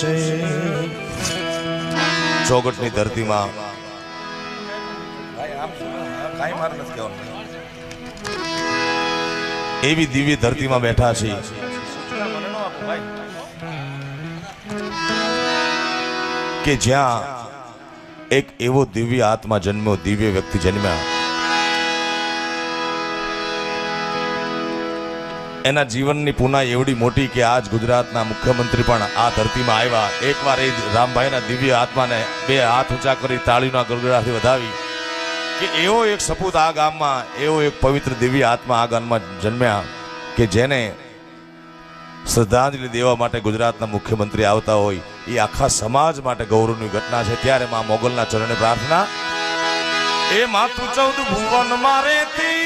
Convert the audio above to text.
છે ચોગટની ધરતીમાં એવી દિવ્ય ધરતીમાં બેઠા છે કે જ્યાં એક એવો દિવ્ય આત્મા જન્મ્યો, દિવ્ય વ્યક્તિ જન્મ્યા. એના જીવનની પુનાઈ એવડી મોટી કે આજ ગુજરાતના મુખ્યમંત્રી પણ આ ધરતીમાં આવ્યા. એકવાર એ રામભાઈના દિવ્ય આત્માને બે હાથ ઊંચા કરી તાળીના ગળગળાથી વધાવી કે એવો એક સપૂત આ ગામમાં, એવો એક પવિત્ર દિવ્ય આત્મા આ ગામમાં જન્મ્યા કે જેને શ્રદ્ધાંજલિ દેવા માટે ગુજરાતના મુખ્યમંત્રી આવતા હોય એ આખા સમાજ માટે ગૌરવની ઘટના છે. ત્યારે માં મોગલના ચરણે પ્રાર્થના, એ માતું 14 ભુવન મારેતી